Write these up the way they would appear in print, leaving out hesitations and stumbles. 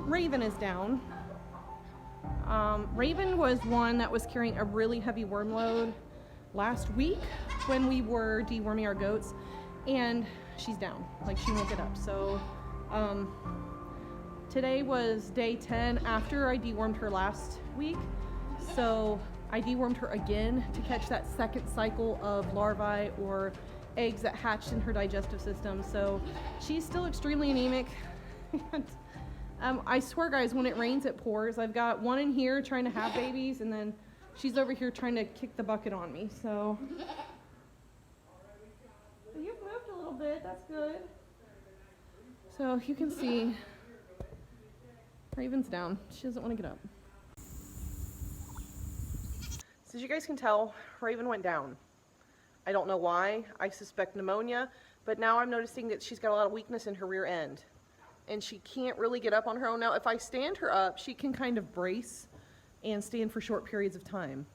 Raven is down. Raven was one that was carrying a really heavy worm load last week when we were deworming our goats, and she's down, like she won't get up. So today was day 10 after I dewormed her last week, so I dewormed her again to catch that second cycle of larvae or eggs that hatched in her digestive system. So she's still extremely anemic. And I swear guys, when it rains it pours. I've got one in here trying to have babies, and then she's over here trying to kick the bucket on me. So you've moved a little bit, that's good. So you can see Raven's down. She doesn't want to get up. So as you guys can tell, Raven went down. I don't know why. I suspect pneumonia, but now I'm noticing that she's got a lot of weakness in her rear end, and she can't really get up on her own. Now, if I stand her up, she can kind of brace and stand for short periods of time,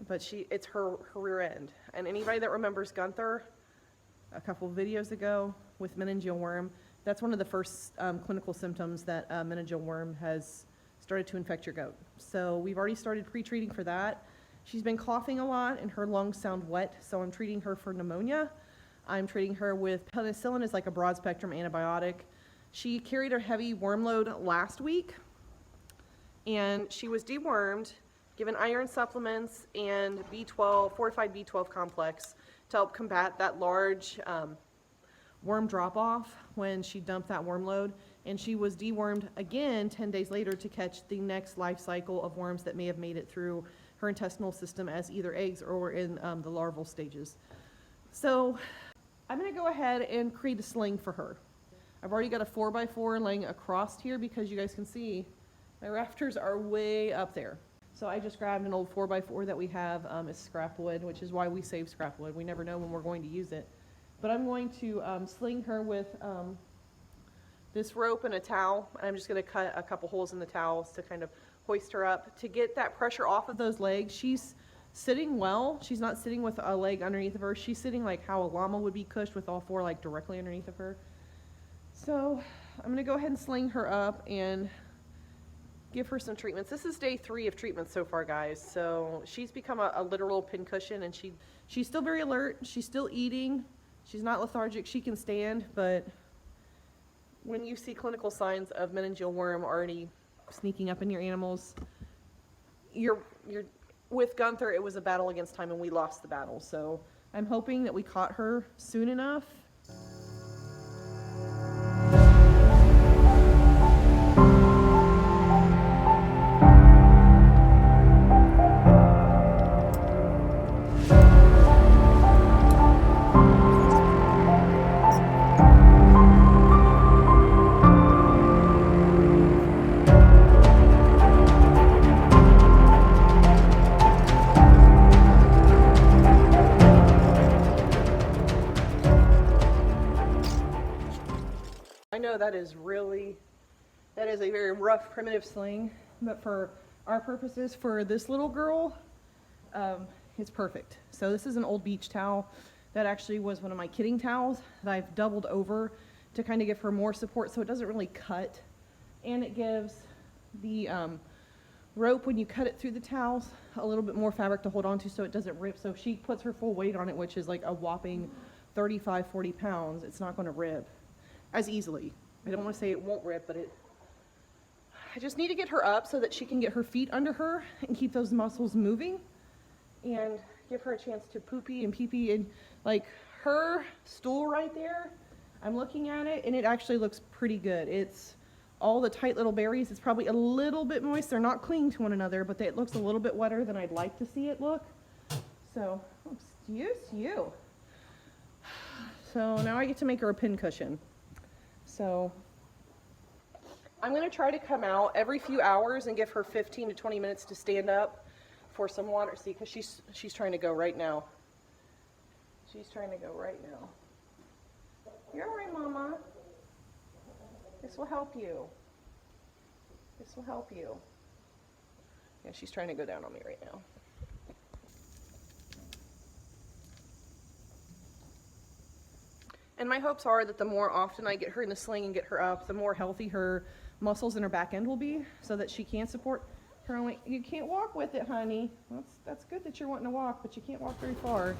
but it's her rear end. And anybody that remembers Gunther a couple of videos ago with Meningeal Worm, that's one of the first clinical symptoms that Meningeal Worm has started to infect your goat. So we've already started pre-treating for that. She's been coughing a lot and her lungs sound wet, so I'm treating her for pneumonia. I'm treating her with penicillin, is like a broad spectrum antibiotic. She carried a heavy worm load last week, and she was dewormed, given iron supplements and B12, fortified B12 complex to help combat that large worm drop-off when she dumped that worm load. And she was dewormed again 10 days later to catch the next life cycle of worms that may have made it through her intestinal system as either eggs or in the larval stages. So I'm going to go ahead and create a sling for her. I've already got a 4x4 laying across here because you guys can see my rafters are way up there. So I just grabbed an old 4x4 that we have as scrap wood, which is why we save scrap wood. We never know when we're going to use it. But I'm going to sling her with this rope and a towel. And I'm just going to cut a couple holes in the towels to kind of hoist her up to get that pressure off of those legs. She's sitting well. She's not sitting with a leg underneath of her. She's sitting like how a llama would be cushed, with all four like directly underneath of her. So I'm going to go ahead and sling her up and give her some treatments. This is day 3 of treatment so far, guys. So she's become a literal pincushion, and she's still very alert. She's still eating. She's not lethargic. She can stand, but when you see clinical signs of Meningeal Worm already sneaking up in your animals, you're with Gunther, it was a battle against time, and we lost the battle. So I'm hoping that we caught her soon enough. I know that is a very rough, primitive sling, but for our purposes, for this little girl, it's perfect. So this is an old beach towel that actually was one of my kidding towels that I've doubled over to kind of give her more support so it doesn't really cut. And it gives the rope, when you cut it through the towels, a little bit more fabric to hold on to so it doesn't rip. So if she puts her full weight on it, which is like a whopping 35, 40 pounds, it's not going to rip as easily. I don't want to say it won't rip, but I just need to get her up so that she can get her feet under her and keep those muscles moving and give her a chance to poopy and pee-pee. And like her stool right there, I'm looking at it and it actually looks pretty good. It's all the tight little berries. It's probably a little bit moist. They're not clinging to one another, but it looks a little bit wetter than I'd like to see it look. So, excuse you. So now I get to make her a pin cushion. So I'm going to try to come out every few hours and give her 15 to 20 minutes to stand up for some water. See, because she's trying to go right now. She's trying to go right now. You're all right, Mama. This will help you. This will help you. Yeah, she's trying to go down on me right now. And my hopes are that the more often I get her in the sling and get her up, the more healthy her muscles in her back end will be, so that she can support her own weight. You can't walk with it, honey. That's good that you're wanting to walk, but you can't walk very far.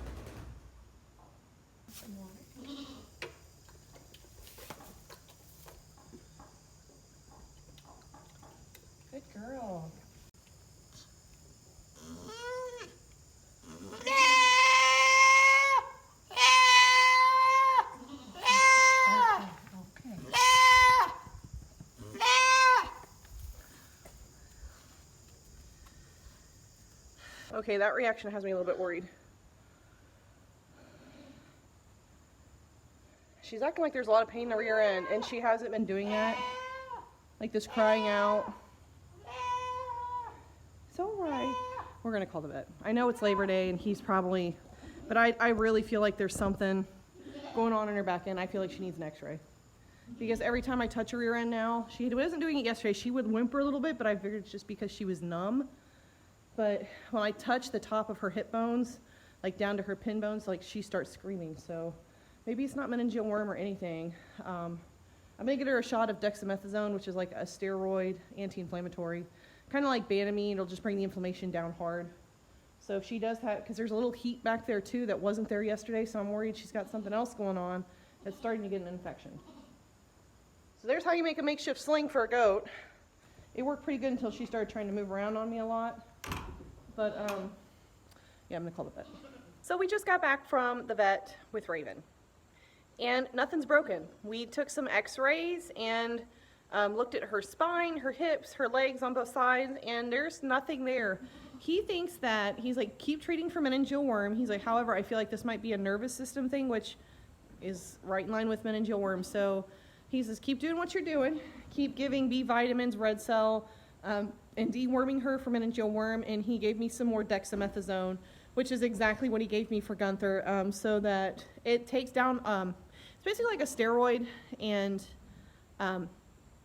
Good girl. Okay, that reaction has me a little bit worried. She's acting like there's a lot of pain in the rear end, and she hasn't been doing that. Like this crying out. It's all right. We're gonna call the vet. I know it's Labor Day, and he's probably, but I really feel like there's something going on in her back end. I feel like she needs an x-ray. Because every time I touch her rear end now, she wasn't doing it yesterday. She would whimper a little bit, but I figured it's just because she was numb. But when I touch the top of her hip bones, like down to her pin bones, like she starts screaming. So maybe it's not meningeal worm or anything. I'm gonna get her a shot of dexamethasone, which is like a steroid anti-inflammatory, kind of like Banamine. It'll just bring the inflammation down hard. So if she does have, because there's a little heat back there too that wasn't there yesterday, so I'm worried she's got something else going on that's starting to get an infection. So there's how you make a makeshift sling for a goat. It worked pretty good until she started trying to move around on me a lot. But yeah, I'm gonna call the vet. So we just got back from the vet with Raven, and nothing's broken. We took some x-rays and looked at her spine, her hips, her legs on both sides, and there's nothing there. He thinks that, he's like, keep treating for meningeal worm. He's like, however, I feel like this might be a nervous system thing, which is right in line with meningeal worm. So he says, keep doing what you're doing. Keep giving B vitamins, red cell, and deworming her for meningeal worm. And he gave me some more dexamethasone, which is exactly what he gave me for Gunther, so that it takes down, it's basically like a steroid and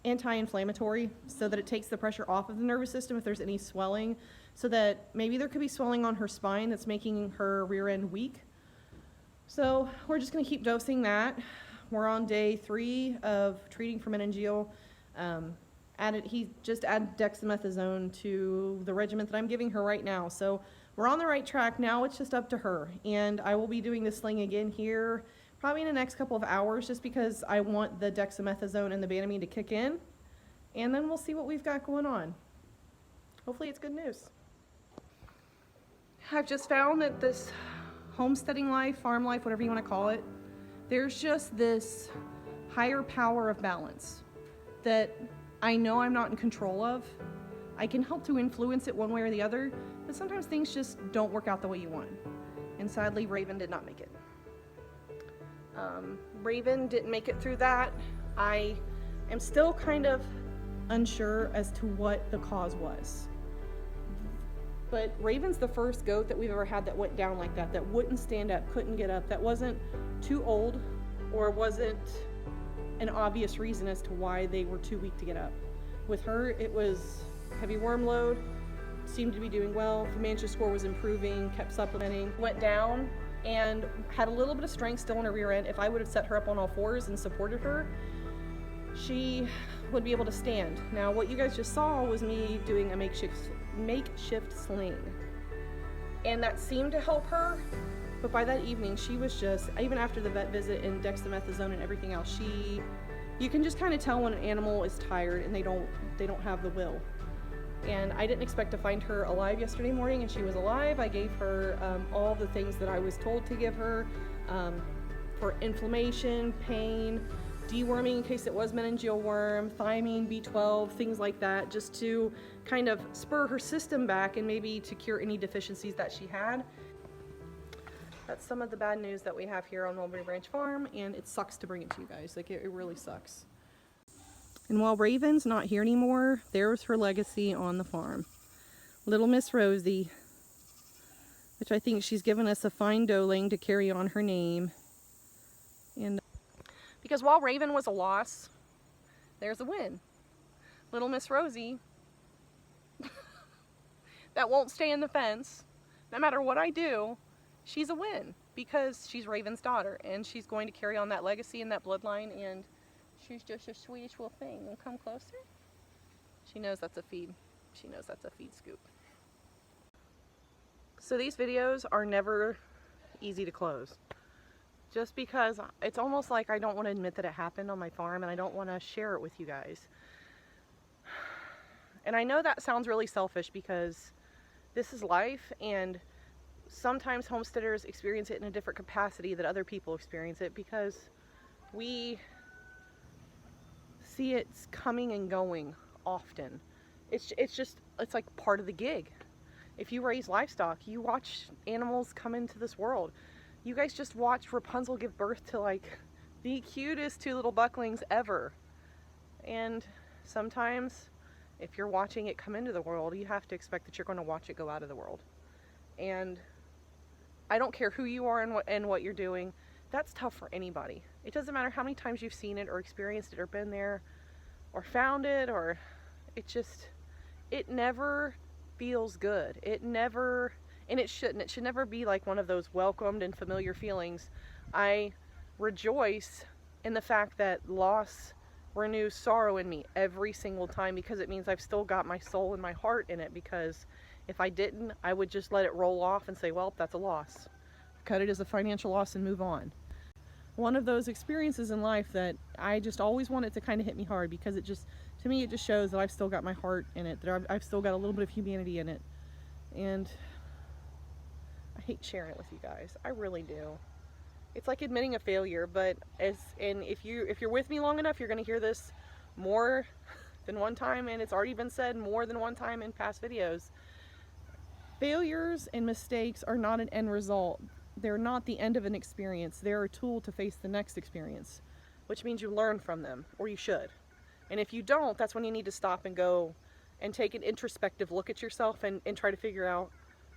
anti-inflammatory, so that it takes the pressure off of the nervous system if there's any swelling, so that maybe there could be swelling on her spine that's making her rear end weak. So we're just gonna keep dosing that. We're on day 3 of treating for meningeal. He just added dexamethasone to the regimen that I'm giving her right now. So we're on the right track. Now it's just up to her. And I will be doing the sling again here probably in the next couple of hours, just because I want the dexamethasone and the Banamine to kick in. And then we'll see what we've got going on. Hopefully it's good news. I've just found that this homesteading life, farm life, whatever you want to call it, there's just this higher power of balance that I know I'm not in control of. I can help to influence it one way or the other, but sometimes things just don't work out the way you want. And sadly, Raven did not make it. Raven didn't make it through that. I am still kind of unsure as to what the cause was. But Raven's the first goat that we've ever had that went down like that, that wouldn't stand up, couldn't get up, that wasn't too old or wasn't an obvious reason as to why they were too weak to get up. With her, it was heavy worm load, seemed to be doing well, Comanche score was improving, kept supplementing, went down and had a little bit of strength still in her rear end. If I would have set her up on all fours and supported her, she would be able to stand. Now what you guys just saw was me doing a makeshift sling, and that seemed to help her. But by that evening, she was just, even after the vet visit and dexamethasone and everything else, you can just kind of tell when an animal is tired and they don't have the will. And I didn't expect to find her alive yesterday morning, and she was alive. I gave her all the things that I was told to give her for inflammation, pain, deworming in case it was meningeal worm, thiamine, B12, things like that, just to kind of spur her system back and maybe to cure any deficiencies that she had. That's some of the bad news that we have here on Mulberry Branch Farm, and it sucks to bring it to you guys. Like, it really sucks. And while Raven's not here anymore, there's her legacy on the farm. Little Miss Rosie, which I think she's given us a fine doeling to carry on her name. And because while Raven was a loss, there's a win. Little Miss Rosie, that won't stay in the fence, no matter what I do, she's a win, because she's Raven's daughter, and she's going to carry on that legacy and that bloodline, and she's just a sweetish little thing. Come closer. She knows that's a feed. She knows that's a feed scoop. So these videos are never easy to close. Just because it's almost like I don't want to admit that it happened on my farm and I don't want to share it with you guys. And I know that sounds really selfish because this is life, and sometimes homesteaders experience it in a different capacity that other people experience it because we see it's coming and going often. It's like part of the gig. If you raise livestock, you watch animals come into this world. You guys just watched Rapunzel give birth to like the cutest 2 little bucklings ever. And sometimes if you're watching it come into the world, you have to expect that you're going to watch it go out of the world. And I don't care who you are and what you're doing. That's tough for anybody. It doesn't matter how many times you've seen it or experienced it or been there or found it, or it never feels good. It never, and it shouldn't. It should never be like one of those welcomed and familiar feelings. I rejoice in the fact that loss renews sorrow in me every single time, because it means I've still got my soul and my heart in it, because if I didn't, I would just let it roll off and say, well, that's a loss. Cut it as a financial loss and move on. One of those experiences in life that I just always want it to kind of hit me hard, because it just, to me, it just shows that I've still got my heart in it, that I've still got a little bit of humanity in it. And I hate sharing it with you guys. I really do. It's like admitting a failure, but if you're with me long enough, you're going to hear this more than one time, and it's already been said more than one time in past videos. Failures and mistakes are not an end result. They're not the end of an experience. They're a tool to face the next experience, which means you learn from them, or you should. And if you don't, that's when you need to stop and go and take an introspective look at yourself and try to figure out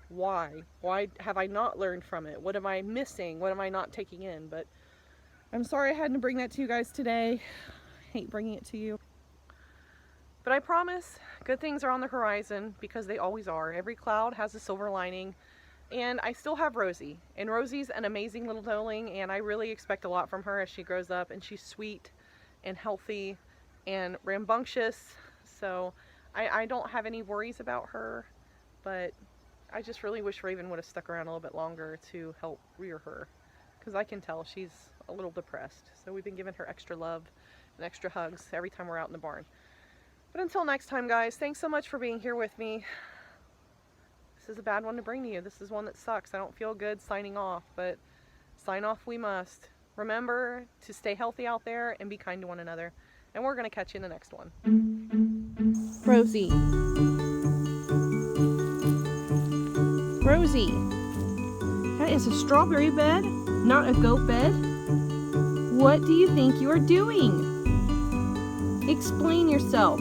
why have I not learned from it? What am I missing? What am I not taking in? But I'm sorry I had to bring that to you guys today. I hate bringing it to you. But I promise good things are on the horizon, because they always are. Every cloud has a silver lining. And I still have Rosie. And Rosie's an amazing little doeling, and I really expect a lot from her as she grows up. And she's sweet and healthy and rambunctious. So I don't have any worries about her. But I just really wish Raven would have stuck around a little bit longer to help rear her, because I can tell she's a little depressed. So we've been giving her extra love and extra hugs every time we're out in the barn. But until next time, guys, thanks so much for being here with me. This is a bad one to bring to you. This is one that sucks. I don't feel good signing off, but sign off we must. Remember to stay healthy out there and be kind to one another. And we're going to catch you in the next one. Rosie. Rosie, that is a strawberry bed, not a goat bed. What do you think you are doing? Explain yourself.